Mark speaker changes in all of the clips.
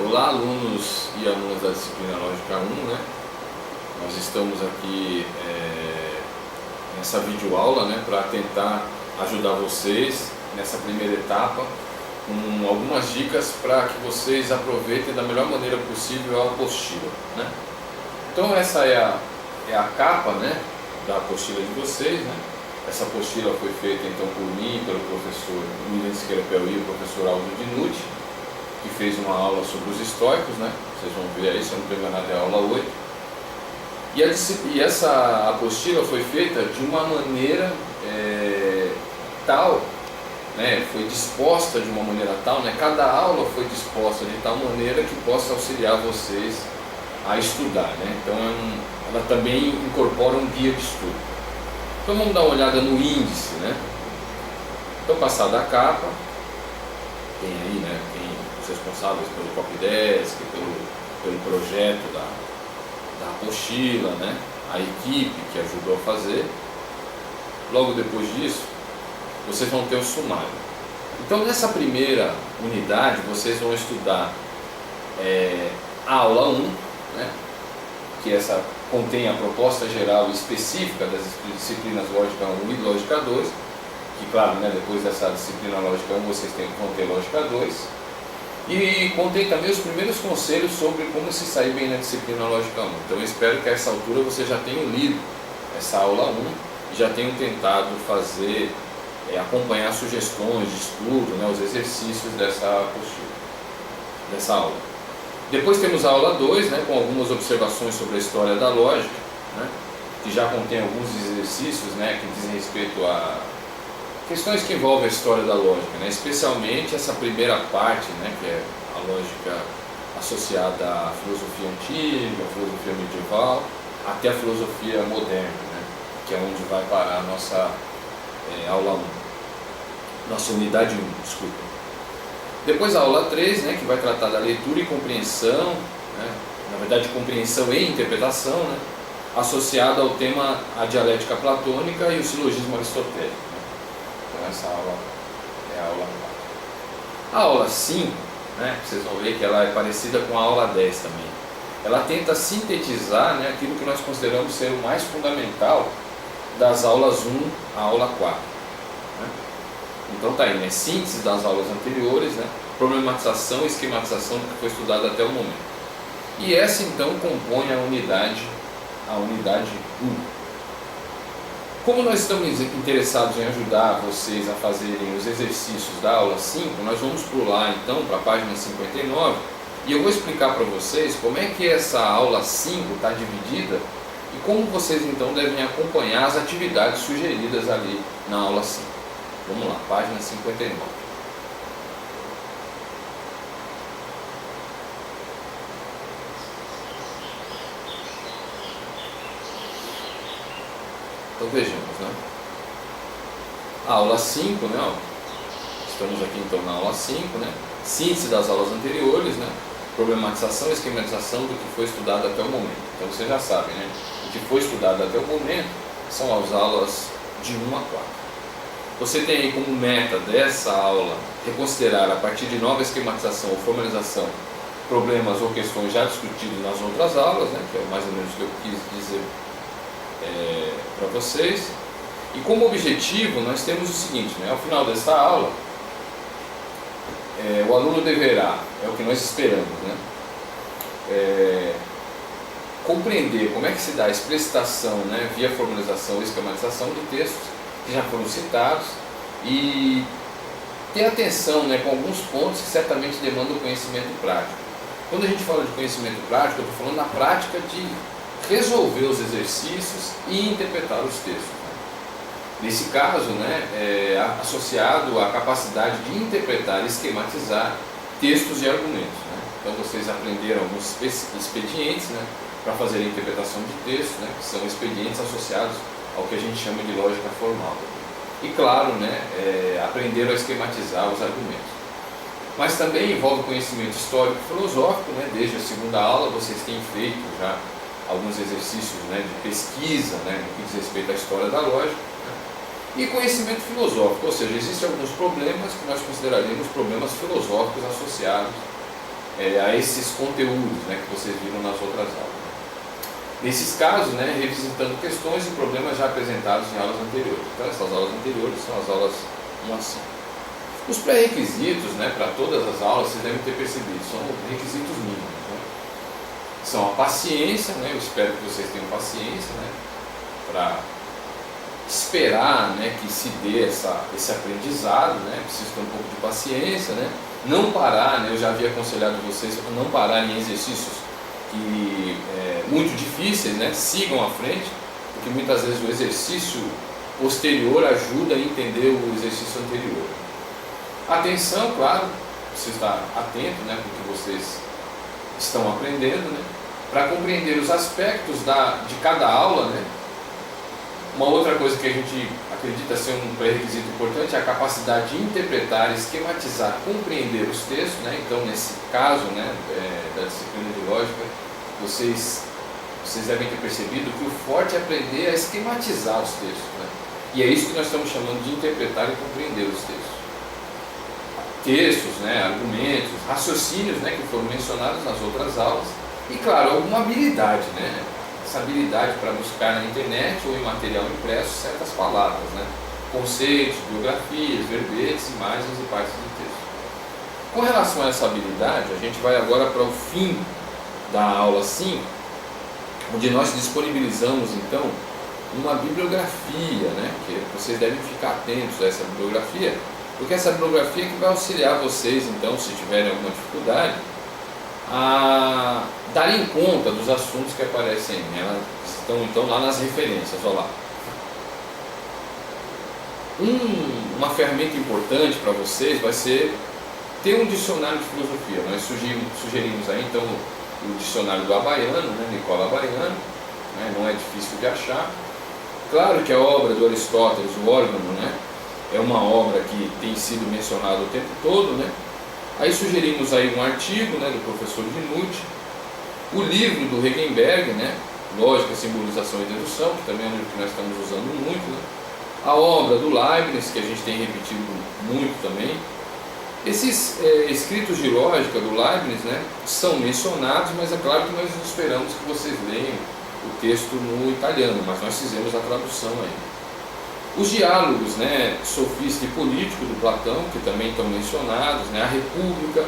Speaker 1: Olá, alunos e alunas da disciplina Lógica 1, né? Nós estamos aqui nessa videoaula, né, para tentar ajudar vocês nessa primeira etapa com algumas dicas para que vocês aproveitem da melhor maneira possível a apostila, né? Então essa é a capa, né, da apostila de vocês, né? Essa apostila foi feita então por mim, pelo professor William Scherpel e o professor Aldo Dinucci, que fez uma aula sobre os estoicos, né? Vocês vão ver aí, se eu não estou enganado, é a aula 8. E essa apostila foi feita de uma maneira tal, né? Foi disposta de uma maneira tal, né? Cada aula foi disposta de tal maneira que possa auxiliar vocês a estudar, né? Então ela também incorpora um guia de estudo. Então vamos dar uma olhada no índice, né? Então, passada a capa, tem aí, né? Tem os responsáveis pelo Copydesk, pelo projeto da apostila, né? A equipe que ajudou a fazer. Logo depois disso, vocês vão ter o sumário. Então, nessa primeira unidade, vocês vão estudar a aula 1, né? Que essa contém a proposta geral e específica das disciplinas Lógica 1 e Lógica 2, que, claro, né, depois dessa disciplina Lógica 1 vocês vão ter Lógica 2, e contém também os primeiros conselhos sobre como se sair bem na disciplina Lógica 1. Então eu espero que a essa altura vocês já tenham lido essa aula 1 e já tenham tentado fazer, acompanhar sugestões de estudo, né, os exercícios dessa apostila, dessa aula. Depois temos a aula 2, né, com algumas observações sobre a história da lógica, né, que já contém alguns exercícios, né, que dizem respeito a questões que envolvem a história da lógica, né, especialmente essa primeira parte, né, que é a lógica associada à filosofia antiga, à filosofia medieval, até a filosofia moderna, né, que é onde vai parar a nossa aula 1, nossa unidade 1, desculpa. Depois a aula 3, né, que vai tratar da leitura e compreensão, né, na verdade compreensão e interpretação, né, associada ao tema a dialética platônica e o silogismo aristotélico, né. Então essa aula é a aula 4. A aula 5, né, vocês vão ver que ela é parecida com a aula 10 também. Ela tenta sintetizar, né, aquilo que nós consideramos ser o mais fundamental das aulas 1 à aula 4. Então tá aí, né? Síntese das aulas anteriores, né? Problematização e esquematização do que foi estudado até o momento. E essa então compõe a unidade 1. Como nós estamos interessados em ajudar vocês a fazerem os exercícios da aula 5, nós vamos pular então para a página 59 e eu vou explicar para vocês como é que essa aula 5 está dividida e como vocês então devem acompanhar as atividades sugeridas ali na aula 5. Vamos lá, página 59. Então vejamos, né? A aula 5, né? Ó, estamos aqui então na aula 5, né? Síntese das aulas anteriores, né? Problematização e esquematização do que foi estudado até o momento. Então vocês já sabem, né? O que foi estudado até o momento são as aulas de 1 a 4. Você tem aí como meta dessa aula reconsiderar a partir de nova esquematização ou formalização problemas ou questões já discutidos nas outras aulas, né, que é mais ou menos o que eu quis dizer para vocês. E como objetivo nós temos o seguinte, né, ao final desta aula, o aluno deverá, é o que nós esperamos, né, compreender como é que se dá a explicitação, né, via formalização ou esquematização de textos que já foram citados e ter atenção, né, com alguns pontos que certamente demandam conhecimento prático. Quando a gente fala de conhecimento prático, eu estou falando na prática de resolver os exercícios e interpretar os textos, né. Nesse caso, né, associado à capacidade de interpretar e esquematizar textos e argumentos, né. Então vocês aprenderam alguns expedientes, né, para fazer a interpretação de textos, né, que são expedientes associados ao que a gente chama de lógica formal. E claro, né, aprenderam a esquematizar os argumentos. Mas também envolve conhecimento histórico e filosófico, né, desde a segunda aula vocês têm feito já alguns exercícios, né, de pesquisa, né, no que diz respeito à história da lógica, né, e conhecimento filosófico, ou seja, existem alguns problemas que nós consideraríamos problemas filosóficos associados a esses conteúdos, né, que vocês viram nas outras aulas. Nesses casos, né, revisitando questões e problemas já apresentados em aulas anteriores. Então, essas aulas anteriores são as aulas 1 a 5. Os pré-requisitos, né, para todas as aulas, vocês devem ter percebido, são requisitos mínimos. Né? São a paciência, né, eu espero que vocês tenham paciência, né, para esperar, né, que se dê esse aprendizado, né, precisa ter um pouco de paciência, né, não parar, né, eu já havia aconselhado vocês a não parar em exercícios que muito difíceis, né, sigam à frente, porque muitas vezes o exercício posterior ajuda a entender o exercício anterior. Atenção, claro, precisa estar atento, né, porque vocês estão aprendendo, né, para compreender os aspectos de cada aula, né. Uma outra coisa que a gente acredita ser um pré-requisito importante é a capacidade de interpretar, esquematizar, compreender os textos, né? Então, nesse caso, né, da disciplina de lógica, vocês devem ter percebido que o forte é aprender a esquematizar os textos, né? E é isso que nós estamos chamando de interpretar e compreender os textos. Textos, né, argumentos, raciocínios, né, que foram mencionados nas outras aulas, e claro, alguma habilidade, né? Essa habilidade para buscar na internet ou em material impresso certas palavras, né? Conceitos, biografias, verbetes, imagens e partes do texto. Com relação a essa habilidade, a gente vai agora para o fim da aula 5, onde nós disponibilizamos então uma bibliografia, né? Que vocês devem ficar atentos a essa bibliografia, porque essa bibliografia é que vai auxiliar vocês, então, se tiverem alguma dificuldade, a darem conta dos assuntos que aparecem aí. Elas estão então lá nas referências, olha lá. Uma ferramenta importante para vocês vai ser ter um dicionário de filosofia. Nós sugerimos aí então o dicionário do Abaiano, né, Nicola Abaiano, né, não é difícil de achar. Claro que a obra do Aristóteles, o Órgano, né, é uma obra que tem sido mencionada o tempo todo, né. Aí sugerimos aí um artigo, né, do professor Dinucci, o livro do Hegenberg, né, Lógica, Simbolização e Dedução, que também é um livro que nós estamos usando muito, né, a obra do Leibniz, que a gente tem repetido muito também. Esses escritos de lógica do Leibniz, né, são mencionados, mas é claro que nós esperamos que vocês leiam o texto no italiano, mas nós fizemos a tradução aí. Os diálogos, né, sofista e político do Platão, que também estão mencionados, né, a República,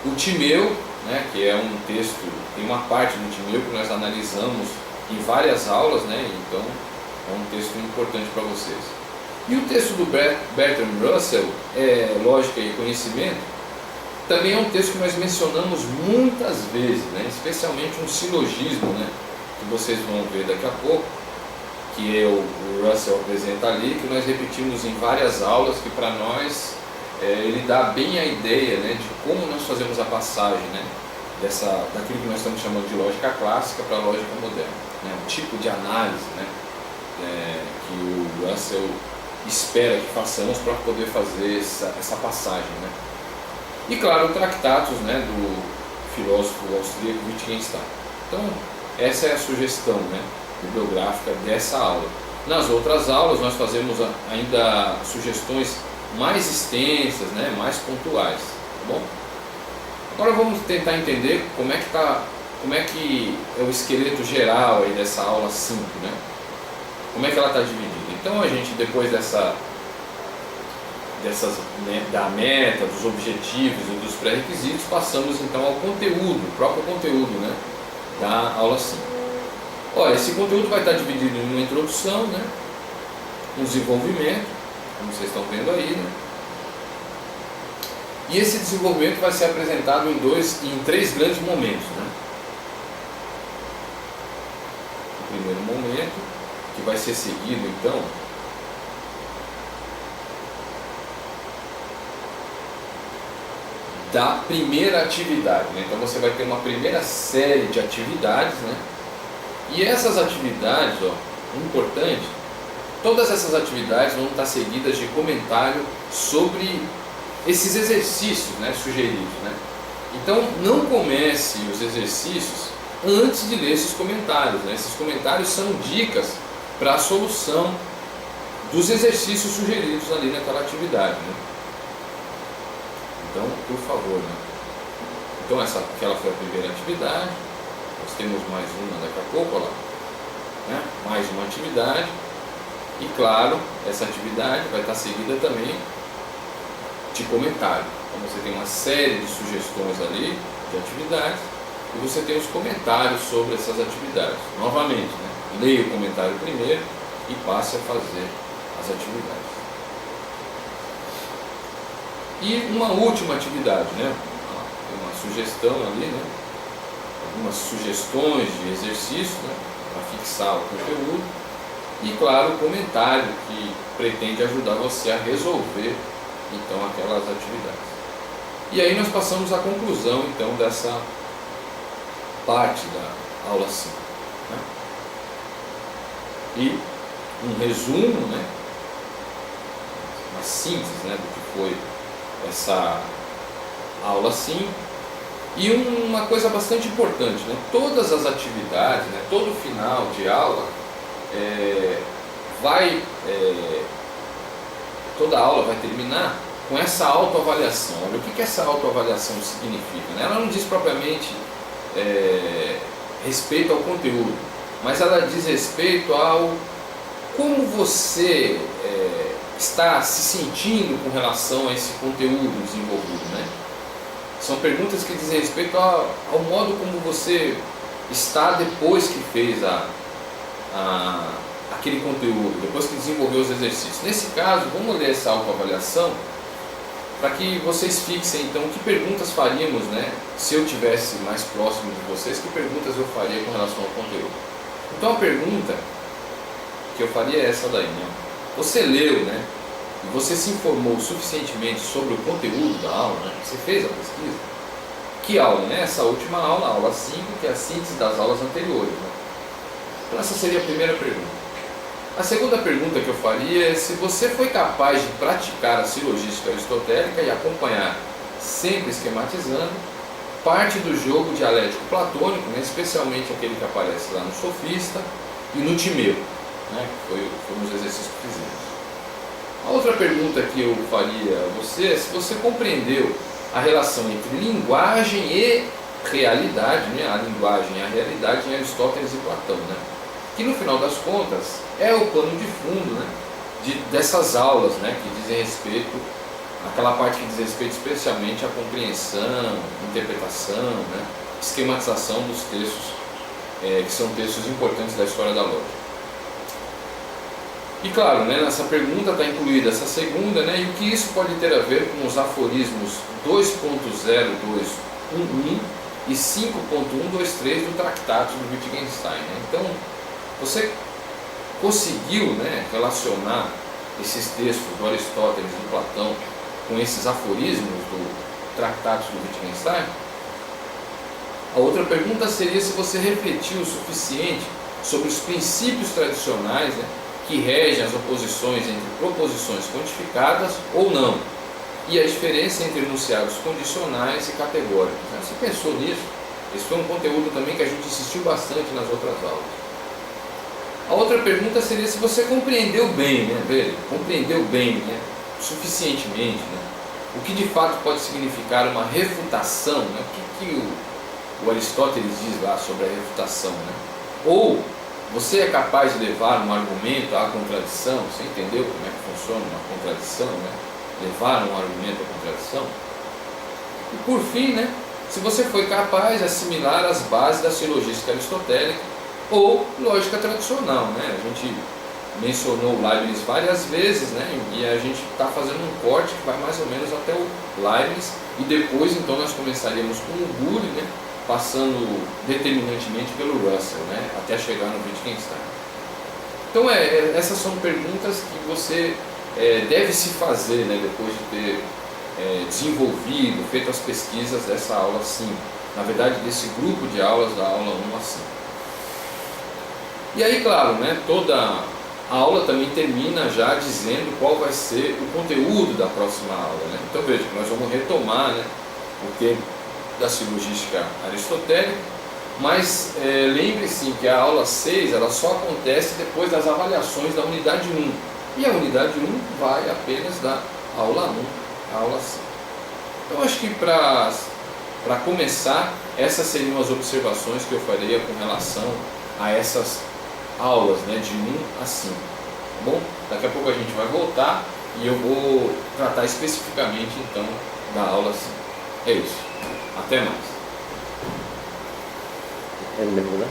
Speaker 1: o Timeu, né, que é um texto, tem uma parte do Timeu que nós analisamos em várias aulas, né, então é um texto importante para vocês. E o texto do Bertrand Russell, Lógica e Conhecimento, também é um texto que nós mencionamos muitas vezes, né, especialmente um silogismo, né, que vocês vão ver daqui a pouco, que o Russell apresenta ali, que nós repetimos em várias aulas, que para nós ele dá bem a ideia, né, de como nós fazemos a passagem, né, daquilo que nós estamos chamando de lógica clássica para a lógica moderna, né, um tipo de análise, né, que o Russell espera que façamos para poder fazer essa passagem, né. E claro, tratados, né, do filósofo austríaco Wittgenstein. Então, essa é a sugestão, né, bibliográfica dessa aula. Nas outras aulas nós fazemos ainda sugestões mais extensas, né, mais pontuais, tá bom? Agora vamos tentar entender como é que é o esqueleto geral aí dessa aula 5, né? Como é que ela está dividida? Então a gente, depois né, da meta, dos objetivos e dos pré-requisitos, passamos então ao conteúdo, o próprio conteúdo, né, da aula 5. Olha, esse conteúdo vai estar dividido em uma introdução, né, um desenvolvimento, como vocês estão vendo aí, né, e esse desenvolvimento vai ser apresentado em três grandes momentos, né. O primeiro momento, que vai ser seguido então da primeira atividade, né? Então você vai ter uma primeira série de atividades, né? E essas atividades, ó, importante, todas essas atividades vão estar seguidas de comentário sobre esses exercícios, né, sugeridos, né? Então não comece os exercícios antes de ler esses comentários, né? Esses comentários são dicas para a solução dos exercícios sugeridos ali naquela atividade, né? Então, por favor, né? Então aquela foi a primeira atividade. Nós temos mais uma daqui a pouco, olha lá, né? Mais uma atividade. E claro, essa atividade vai estar seguida também de comentário. Então você tem uma série de sugestões ali de atividades e você tem os comentários sobre essas atividades. Novamente, né? Leia o comentário primeiro e passe a fazer as atividades. E uma última atividade, né? Uma sugestão ali, né? Algumas sugestões de exercício, né? Para fixar o conteúdo. E claro, o comentário que pretende ajudar você a resolver então aquelas atividades. E aí nós passamos à conclusão então dessa parte da aula 5, né? E um resumo, né? Uma síntese, né, do que foi essa aula 5. E uma coisa bastante importante, né? Todas as atividades, né, todo final de aula toda aula vai terminar com essa autoavaliação. Olha, o que essa autoavaliação significa, né? Ela não diz propriamente respeito ao conteúdo, mas ela diz respeito ao como você está se sentindo com relação a esse conteúdo desenvolvido, né? São perguntas que dizem respeito ao modo como você está depois que fez aquele conteúdo, depois que desenvolveu os exercícios. Nesse caso, vamos ler essa autoavaliação para que vocês fixem então que perguntas faríamos, né? Se eu tivesse mais próximo de vocês, que perguntas eu faria com relação ao conteúdo. Então a pergunta que eu faria é essa daí, né? Você leu, né? E você se informou suficientemente sobre o conteúdo da aula, né? Você fez a pesquisa? Que aula, né? Essa última aula, a aula 5, que é a síntese das aulas anteriores, né? Então essa seria a primeira pergunta. A segunda pergunta que eu faria é se você foi capaz de praticar a silogística aristotélica e acompanhar, sempre esquematizando, parte do jogo dialético platônico, né? Especialmente aquele que aparece lá no Sofista e no Timeu, né? Que foram os exercícios que fizemos. A outra pergunta que eu faria a você é se você compreendeu a relação entre linguagem e realidade, né? A linguagem e a realidade em Aristóteles e Platão, né? Que no final das contas é o pano de fundo, né? Dessas aulas, né? Que dizem respeito, aquela parte que diz respeito especialmente à compreensão, interpretação, né? Esquematização dos textos, que são textos importantes da história da lógica. E claro, né, nessa pergunta está incluída essa segunda, né, e o que isso pode ter a ver com os aforismos 2.0211 e 5.123 do Tractatus do Wittgenstein, né? Então, você conseguiu, né, relacionar esses textos do Aristóteles e do Platão com esses aforismos do Tractatus do Wittgenstein? A outra pergunta seria se você refletiu o suficiente sobre os princípios tradicionais, né, que regem as oposições entre proposições quantificadas ou não, e a diferença entre enunciados condicionais e categóricos. Você pensou nisso? Esse foi um conteúdo também que a gente insistiu bastante nas outras aulas. A outra pergunta seria se você compreendeu bem, né, velho? Compreendeu bem, né, suficientemente, né, o que de fato pode significar uma refutação, né? O que o Aristóteles diz lá sobre a refutação, né? Ou você é capaz de levar um argumento à contradição? Você entendeu como é que funciona uma contradição, né? Levar um argumento à contradição? E por fim, né, se você foi capaz de assimilar as bases da silogística aristotélica ou lógica tradicional, né? A gente mencionou o Leibniz várias vezes, né? E a gente está fazendo um corte que vai mais ou menos até o Leibniz e depois então nós começaríamos com o Gulli, né, passando determinantemente pelo Russell, né, até chegar no Wittgenstein. Então essas são perguntas que você deve se fazer, né, depois de ter desenvolvido, feito as pesquisas dessa aula 5, na verdade desse grupo de aulas da aula 1 a 5. E aí, claro, né, toda a aula também termina já dizendo qual vai ser o conteúdo da próxima aula, né? Então veja, nós vamos retomar, né, o tema da silogística aristotélica, mas lembre-se que a aula 6 ela só acontece depois das avaliações da unidade 1, e a unidade 1 vai apenas da aula 1 à aula 5. Então acho que para começar, essas seriam as observações que eu faria com relação a essas aulas, né, de 1 a 5. Tá bom? Daqui a pouco a gente vai voltar e eu vou tratar especificamente então da aula 5. É isso. Até mais.
Speaker 2: É mesmo, né?